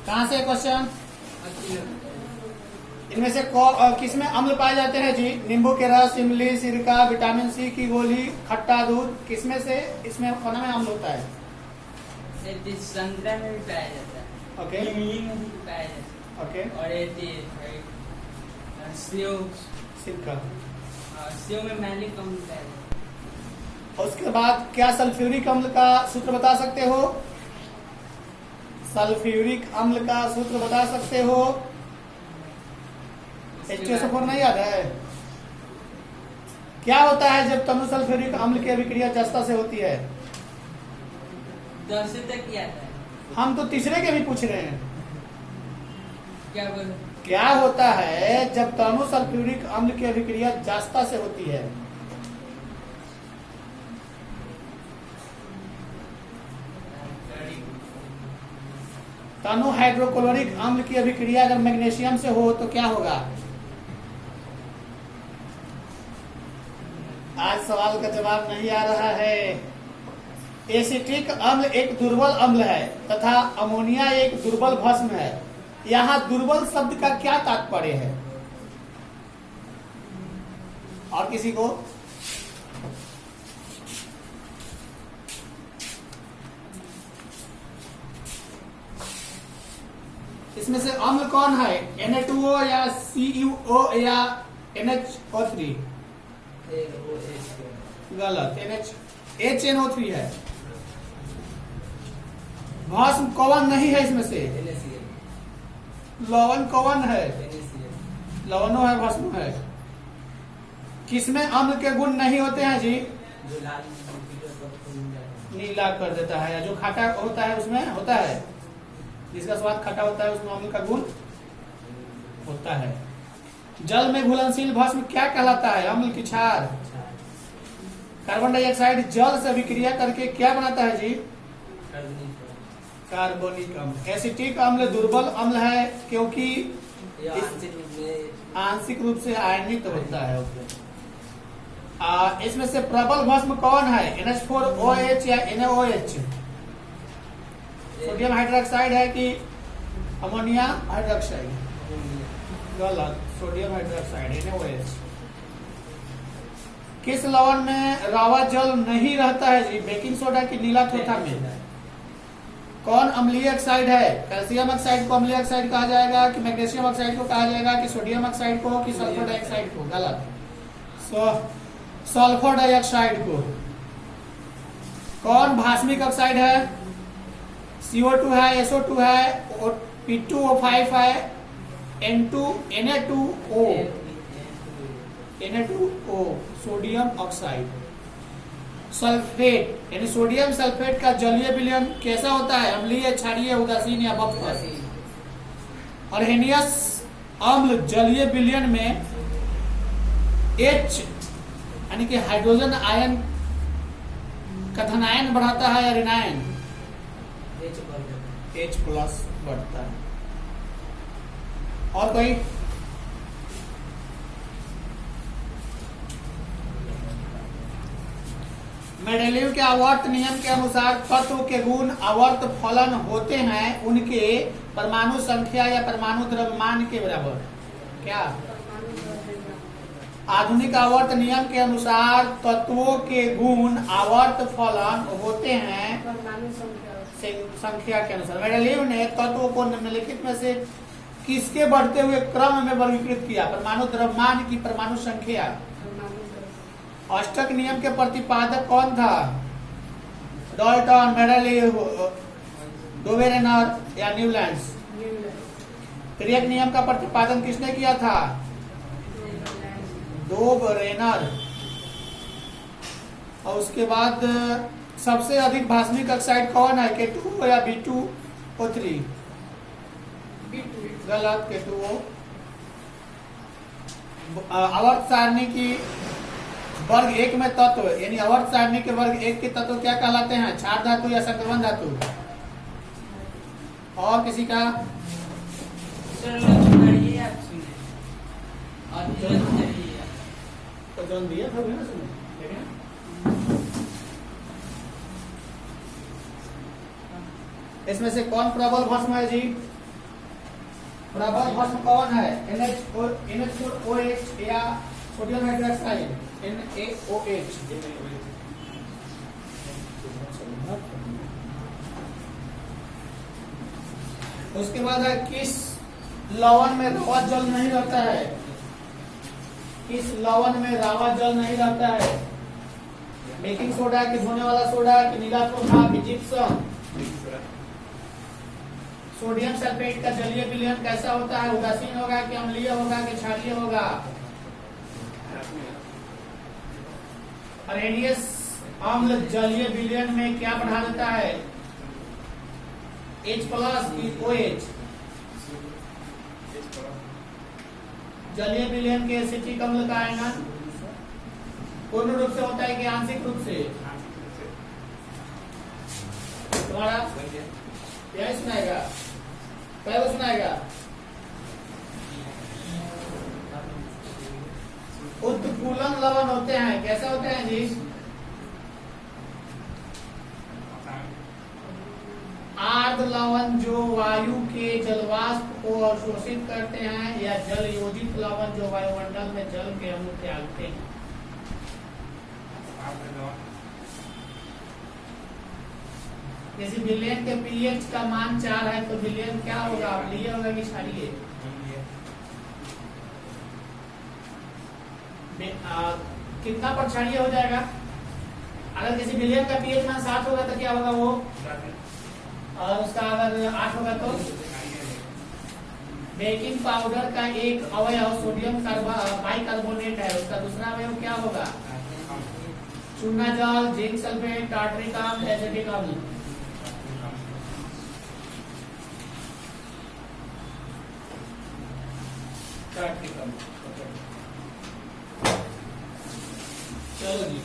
कहाँ से क्वेश्चन? इनमें से किसमें अम्ल पाए जाते हैं जी? नींबू के रस, इमली, सिरका, विटामिन सी की गोली, खट्टा दूध, किसमें से इसमें खाना में अम्ल होता है? संतरा में भी पाया जाता है। ओके। इमली में भी पाया जाता है। ओके। और सेव, सिरका। सेव में मैलिक अम्ल पाया जाता है। और उसके बाद क्या सल्फ्यूरिक अम्ल का सूत्र बता सकते हो? सल्फ्यूरिक अम्ल का सूत्र बता सकते हो? H2SO4 नहीं याद है? क्या होता है जब तनु सल्फ्यूरिक अम्ल की अभिक्रिया जस्ता से होती है? 10 तक याद है। हम तो तीसरे के भी पूछ रहे हैं। क्या बोलो? क्या होता है जब तनु सल्फ्यूरिक अम्ल की अभिक्रिया जस्ता से होती है? तनु हाइड्रोक्लोरिक अम्ल की अभिक्रिया अगर मैग्नीशियम से हो तो क्या होगा? आज सवाल का जवाब नहीं आ रहा है। एसिटिक अम्ल एक दुर्बल अम्ल है तथा अमोनिया एक दुर्बल भस्म है। यहाँ दुर्बल शब्द का क्या तात्पर्य है? और किसी को? इसमें से अम्ल कौन है? Na2O या CuO या NHO3? गलत। HNO3 है। भस्म कौन नहीं है इसमें से? लवण कौन है? लवणो है, भस्म है। किसमें अम्ल के गुण नहीं होते हैं जी? नीला कर देता है। जो खट्टा होता है उसमें होता है, जिसका स्वाद खट्टा होता है उसमें अम्ल का गुण होता है। जल में घुलनशील भस्म क्या कहलाता है? अम्ल की क्षार। कार्बन डाइऑक्साइड जल से अभिक्रिया करके क्या बनाता है जी? कार्बनिक अम्ल। एसिटिक अम्ल दुर्बल अम्ल है क्योंकि आंशिक रूप से आयनित होता है। इसमें से प्रबल भस्म कौन है? NH4OH या NaOH? सोडियम हाइड्रोक्साइड है कि अमोनिया हाइड्रोक्साइड? गलत। Sodium hydroxide NaOH। किस लवण में रावा जल नहीं रहता है जी? बेकिंग सोडा की नीला थोथा में? कौन अम्लीय ऑक्साइड है? कैल्शियम ऑक्साइड को अम्लीय ऑक्साइड कहा जाएगा कि मैग्नीशियम ऑक्साइड को कहा जाएगा कि सोडियम ऑक्साइड को कि सल्फर डाइऑक्साइड को? गलत। सल्फर डाइऑक्साइड को। कौन भास्मिक ऑक्साइड है? CO2 है, SO2 है, P2O5 है, Na2O, सोडियम ऑक्साइड। सल्फेट यानी सोडियम सल्फेट का जलीय विलयन कैसा होता है? अम्लीय, क्षारीय, उदासीन या बफर? अर्हेनियस अम्ल जलीय विलयन में H यानी कि हाइड्रोजन आयन का धनायन बढ़ाता है या ऋणायन? H+ बढ़ता है। और कोई? मेंडेलीव के आवर्त नियम के अनुसार तत्व के गुण आवर्त फलन होते हैं उनके परमाणु संख्या या परमाणु द्रव्यमान के बराबर। क्या? आधुनिक आवर्त नियम के अनुसार तत्वों के गुण आवर्त फलन होते हैं संख्या के अनुसार। मेंडेलीव ने तत्वों को निम्नलिखित में से किसके बढ़ते हुए क्रम में वर्गीकृत किया? परमाणु द्रव्यमान की परमाणु संख्या। अष्टक नियम के प्रतिपादक कौन था? डाल्टन, मेंडेलीव, डोबेरेनर या न्यूलैंड्स? त्रियक नियम का प्रतिपादन किसने किया था? डोबेरेनर। और उसके बाद सबसे अधिक भास्मिक ऑक्साइड कौन है? K2O या B2O3? गलत। K2O। आवर्त सारणी की वर्ग 1 में तत्व यानी आवर्त सारणी के वर्ग 1 के तत्व क्या कहलाते हैं? क्षार धातु या संक्रमण धातु? और किसी का? तो जोन दिया था ना सुनो। इसमें से कौन प्रबल भस्म है जी? प्रबल भस्म कौन है? NH4OH या सोडियम हाइड्रोक्साइड NaOH। उसके बाद है किस लवण में रावा जल नहीं रहता है? किस लवण में रावा जल नहीं रहता है? बेकिंग सोडा कि धोने वाला सोडा कि नीला सोडा कि जिप्सम? सोडियम सल्फेट का जलीय विलयन कैसा होता है? उदासीन होगा कि अम्लीय होगा कि क्षारीय होगा? अरेनियस अम्ल जलीय विलयन में क्या बढ़ा देता है? H+ की OH? जलीय विलयन के एसिटिक अम्ल का आयनन पूर्ण रूप से होता है कि आंशिक रूप से? तुम्हारा क्या सुनाएगा? क्या सुनाएगा? उत्कूलन लवण होते हैं, कैसे होते हैं जी? आर्द्र लवण जो वायु के जलवाष्प को अवशोषित करते हैं, या जल योजित लवण जो वायुमंडल में जल के अणु त्यागते हैं। जैसे विलयन के पीएच का मान 4 है तो विलयन क्या होगा? अम्लीय होगा कि क्षारीय? कितना पर क्षारीय हो जाएगा? अगर किसी विलयन का पीएच मान 7 होगा तो क्या होगा वो? और उसका अगर 8 होगा तो? बेकिंग पाउडर का एक अवयव सोडियम बाइकार्बोनेट है, उसका दूसरा अवयव क्या होगा? चूना जल, जिंक सल्फेट, टार्टरिक अम्ल, एसिटिक अम्ल? चलो जी,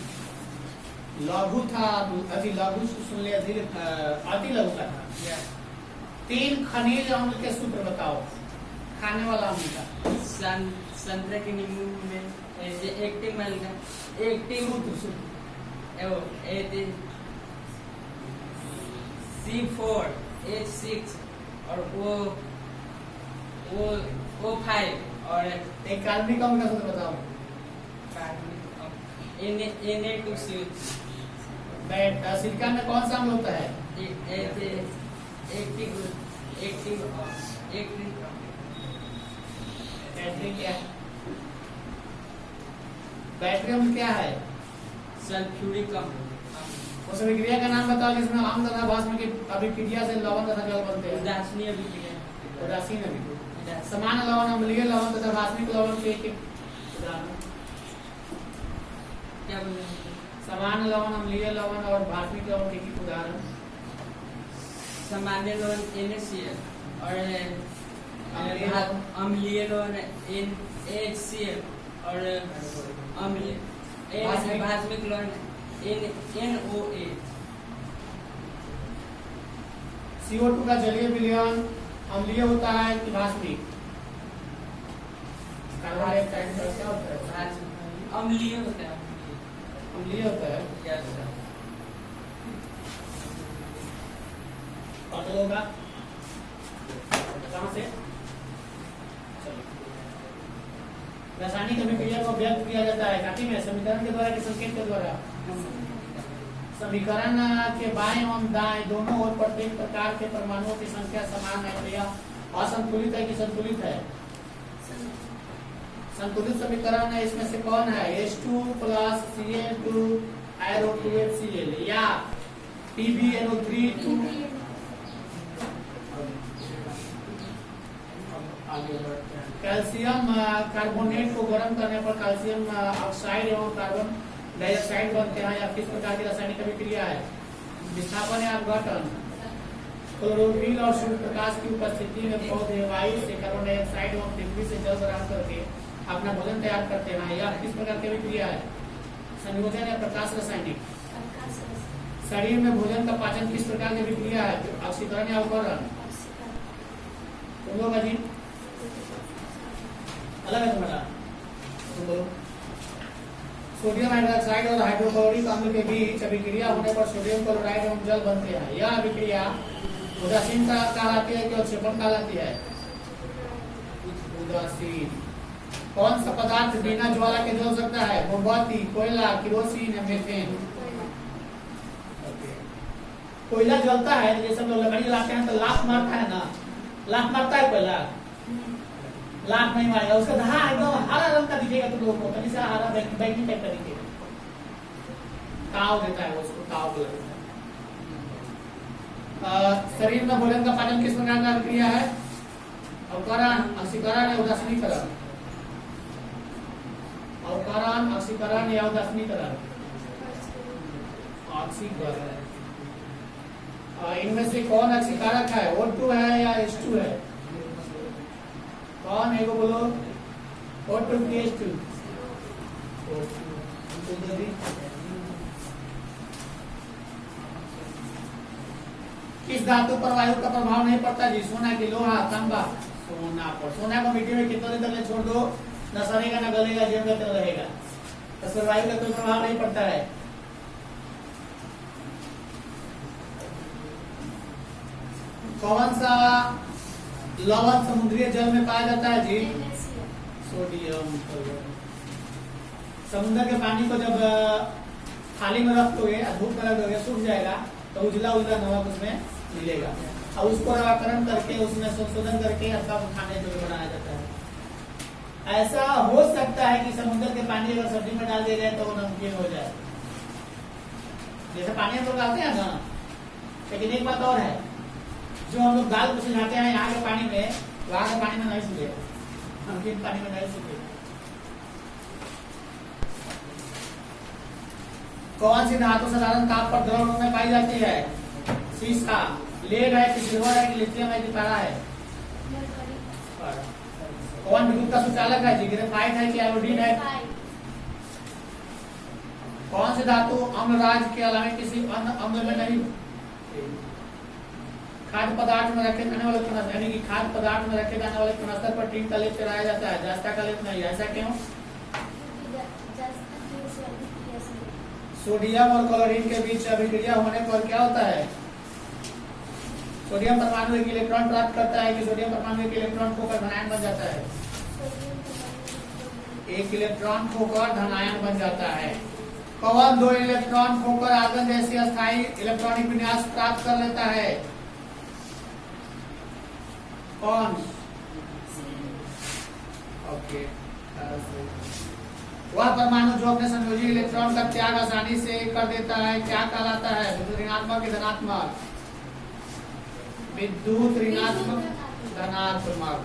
लघु था अभी, लघु सुन लिया, अति लघु का था। 3 खनिज अम्ल के सूत्र बताओ, खाने वाला अम्ल का। संतरे के नींबू में एक्टिव मिल गया, एक्टिव C4H6 और O5 और एक कार्बनिक अम्ल का सूत्र बताओ। Na2CO3। सिलिका में कौन सा अम्ल होता है? बैटरी अम्ल क्या है? सल्फ्यूरिक अम्ल। उस अभिक्रिया का नाम बताओ जिसमें आम तथा भस्म की अभिक्रिया से लवण तथा जल बनते हैं। उदासीन अभिक्रिया। उदासीन अभिक्रिया। समान लवण, अम्लीय लवण तथा भास्मिक लवण के एक उदाहरण। क्या बोले? समान लवण, अम्लीय लवण और भास्मिक लवण के एक उदाहरण। सामान्य लवण NaCl और अम्लीय लवण NaHCl और भास्मिक लवण NaOH। CO2 का जलीय विलयन अम्लीय होता है कि भास्मिक? कार्बन डाइऑक्साइड का क्या होता है? अम्लीय होता है। अम्लीय होता है। क्या होता है? कौन होगा? कहाँ से? रासायनिक अभिक्रिया को व्यक्त किया जाता है काटी में समीकरण के द्वारा कि संकेत के द्वारा? समीकरण के बाएं एवं दाएं दोनों ओर प्रत्येक प्रकार के परमाणुओं की संख्या समान है, तो यह असंतुलित है कि संतुलित है? संतुलित समीकरण है। इसमें से कौन है? H2 + Cl2 HCl या PbNO3 कैल्शियम कार्बोनेट को गर्म करने पर कैल्शियम ऑक्साइड एवं कार्बन डाइऑक्साइड बनते हैं, या किस प्रकार की रासायनिक अभिक्रिया है? विस्थापन या अपघटन। क्लोरोफिल और सूर्य प्रकाश की उपस्थिति में पौधे वायु से कार्बन डाइऑक्साइड एवं पृथ्वी से जल ग्रहण करके अपना भोजन तैयार करते हैं, या किस प्रकार की अभिक्रिया है? संयोजन या प्रकाश रासायनिक। शरीर में भोजन का पाचन किस प्रकार की अभिक्रिया है? ऑक्सीकरण या अवकरण? तुम लोग अजीब अलग है तुम्हारा। तुम बोलो। सोडियम हाइड्रोक्साइड और हाइड्रोक्लोरिक अम्ल के बीच अभिक्रिया होने पर सोडियम क्लोराइड एवं जल बनते हैं। यह अभिक्रिया उदासीन कहलाती है कि अवक्षेपण कहलाती है? उदासीन। कौन सा पदार्थ बिना ज्वाला के जल सकता है? मोमबत्ती, कोयला, केरोसिन या मीथेन। कोयला जलता है, जैसे हम लोग लकड़ी लाते हैं तो लाख मारता है ना, लाख मारता है कोयला, लाख नहीं मारेगा, उसका धहा एकदम हरा रंग का दिखेगा तुम लोगों को, कहीं से हरा बैंगनी टाइप का दिखेगा, ताव देता है उसको, ताव बोलते हैं। शरीर में भोजन का पाचन किस प्रकार का क्रिया है? अवकरण, ऑक्सीकरण या उदासीनीकरण? अवकरण, ऑक्सीकरण या उदासीनीकरण? ऑक्सीकरण। इनमें से कौन ऑक्सीकारक है? O2 है या H2 है? कौन है वो बोलो? O2 की H2? किस धातु पर वायु का प्रभाव नहीं पड़ता जी? सोना की, लोहा, तांबा? सोना पर। सोना को मिट्टी में कितने दिन तक छोड़ दो, न सड़ेगा न गलेगा, जीवन का तेल रहेगा, तो फिर वायु का कोई प्रभाव नहीं पड़ता है। कौन सा लवण समुद्री जल में पाया जाता है जी? सोडियम। समुद्र के पानी को जब थाली में रख दोगे, धूप में रख दोगे, सूख जाएगा, तो उजला उजला नमक उसमें मिलेगा, और उसको रवाकरण करके उसमें संशोधन करके आपका खाने योग्य बनाया जाता है। ऐसा हो सकता है कि समुद्र के पानी अगर सब्जी में डाल दिया जाए तो वो नमकीन हो जाए, जैसे पानी हम लोग डालते हैं ना। लेकिन एक बात और है, जो हम लोग दाल को सिझाते हैं यहाँ के पानी में, वहां के पानी में नहीं सूखेगा, नमकीन पानी में नहीं सूखेगा। कौन सी धातु साधारण ताप पर द्रव रूप में पाई जाती है? सीसा, लेड है कि सिल्वर है कि लिथियम है कि पारा है? कौन विद्युत का सुचालक है जी? ग्रेफाइट है कि आयोडीन है? कौन सी धातु अम्लराज के अलावा किसी अन्य अम्ल में नहीं? खाद्य पदार्थ में रखे जाने वाले कणस्तर, यानी कि खाद्य पदार्थ में रखे जाने वाले कणस्तर पर टीन का लेप चढ़ाया जाता है, जस्ता का लेप नहीं। ऐसा क्यों? सोडियम और क्लोरीन के बीच अभिक्रिया होने पर क्या होता है? सोडियम परमाणु एक इलेक्ट्रॉन प्राप्त करता है कि सोडियम परमाणु एक इलेक्ट्रॉन खोकर धनायन बन जाता है? एक इलेक्ट्रॉन खोकर धनायन बन जाता है। कौन दो इलेक्ट्रॉन खोकर आर्गन जैसी अस्थायी इलेक्ट्रॉनिक विन्यास प्राप्त कर लेता है? कौन? ओके। वह परमाणु जो अपने संयोजी इलेक्ट्रॉन का त्याग आसानी से कर देता है क्या कहलाता है? विद्युत ऋणात्मक या धनात्मक? विद्युत ऋणात्मक, धनात्मक।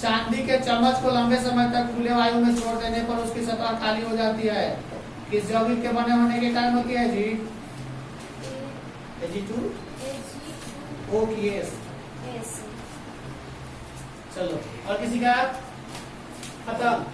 चांदी के चम्मच को लंबे समय तक खुले वायु में छोड़ देने पर उसकी सतह खाली हो जाती है, किस यौगिक के बने होने के कारण होती है जी? Ag2O की S। चलो, और किसी का खत्म।